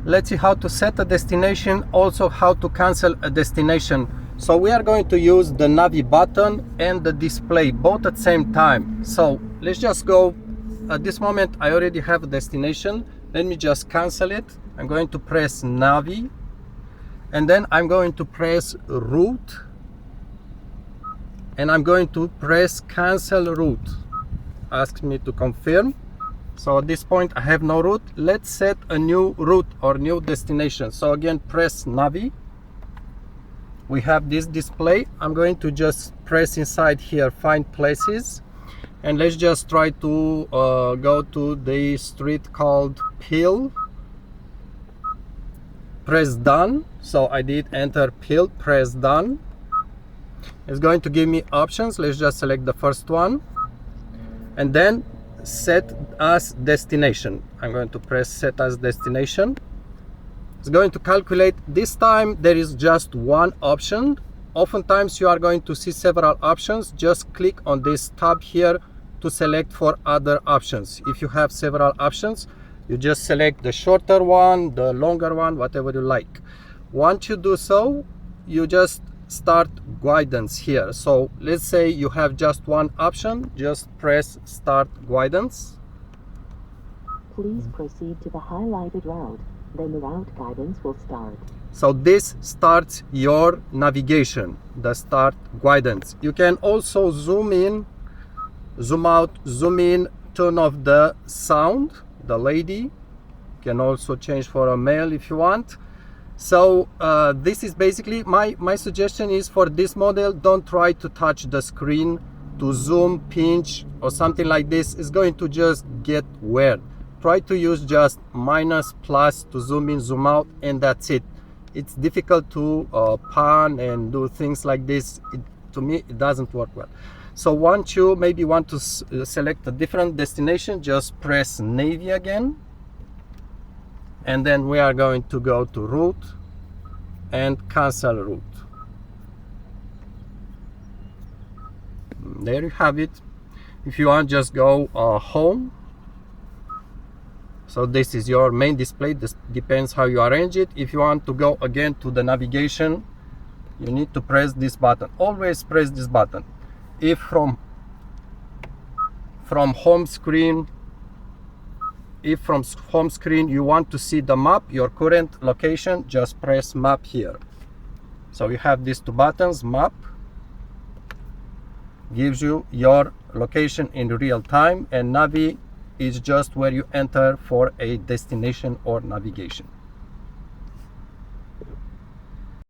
let's see how to set a destination, also how to cancel a destination. So we are going to use the Navi button and the display both at the same time. So let's just go. At this moment I already have a destination. Let me just cancel it. I'm going to press Navi, and then I'm going to press route, and I'm going to press cancel route. Asks me to confirm. So at this point I have no route. Let's set a new route or new destination. So again, press Navi. We have this display. I'm going to just press inside here, find places, and let's just try to go to the street called Peel. Press done. So I did enter Peel, press done. It's going to give me options. Let's just select the first one, and then set as destination. I'm going to press set as destination. It's going to calculate. This time there is just one option. Oftentimes you are going to see several options. Just click on this tab here to select for other options. If you have several options, you just select the shorter one, the longer one, whatever you like. Once you do so, you just start guidance here. So let's say you have just one option, just press start guidance. Please proceed to the highlighted route, then the route guidance will start. So this starts your navigation, the start guidance. You can also zoom in, zoom out, zoom in, turn off the sound, the lady. You can also change for a male if you want. So this is basically my suggestion is for this model, don't try to touch the screen to zoom, pinch or something like this. It's going to just get weird. Try to use just minus, plus to zoom in, zoom out, and that's it. It's difficult to pan and do things like this. To me, it doesn't work well. So once you maybe want to select a different destination, just press Navy again. And then we are going to go to route and cancel route. There you have it. If you want, just go home. So this is your main display. This depends how you arrange it. If you want to go again to the navigation, you need to press this button. Always press this button. If from home screen, if from home screen you want to see the map, your current location, just press map here. So you have these two buttons. Map gives you your location in real time, and Navi is just where you enter for a destination or navigation.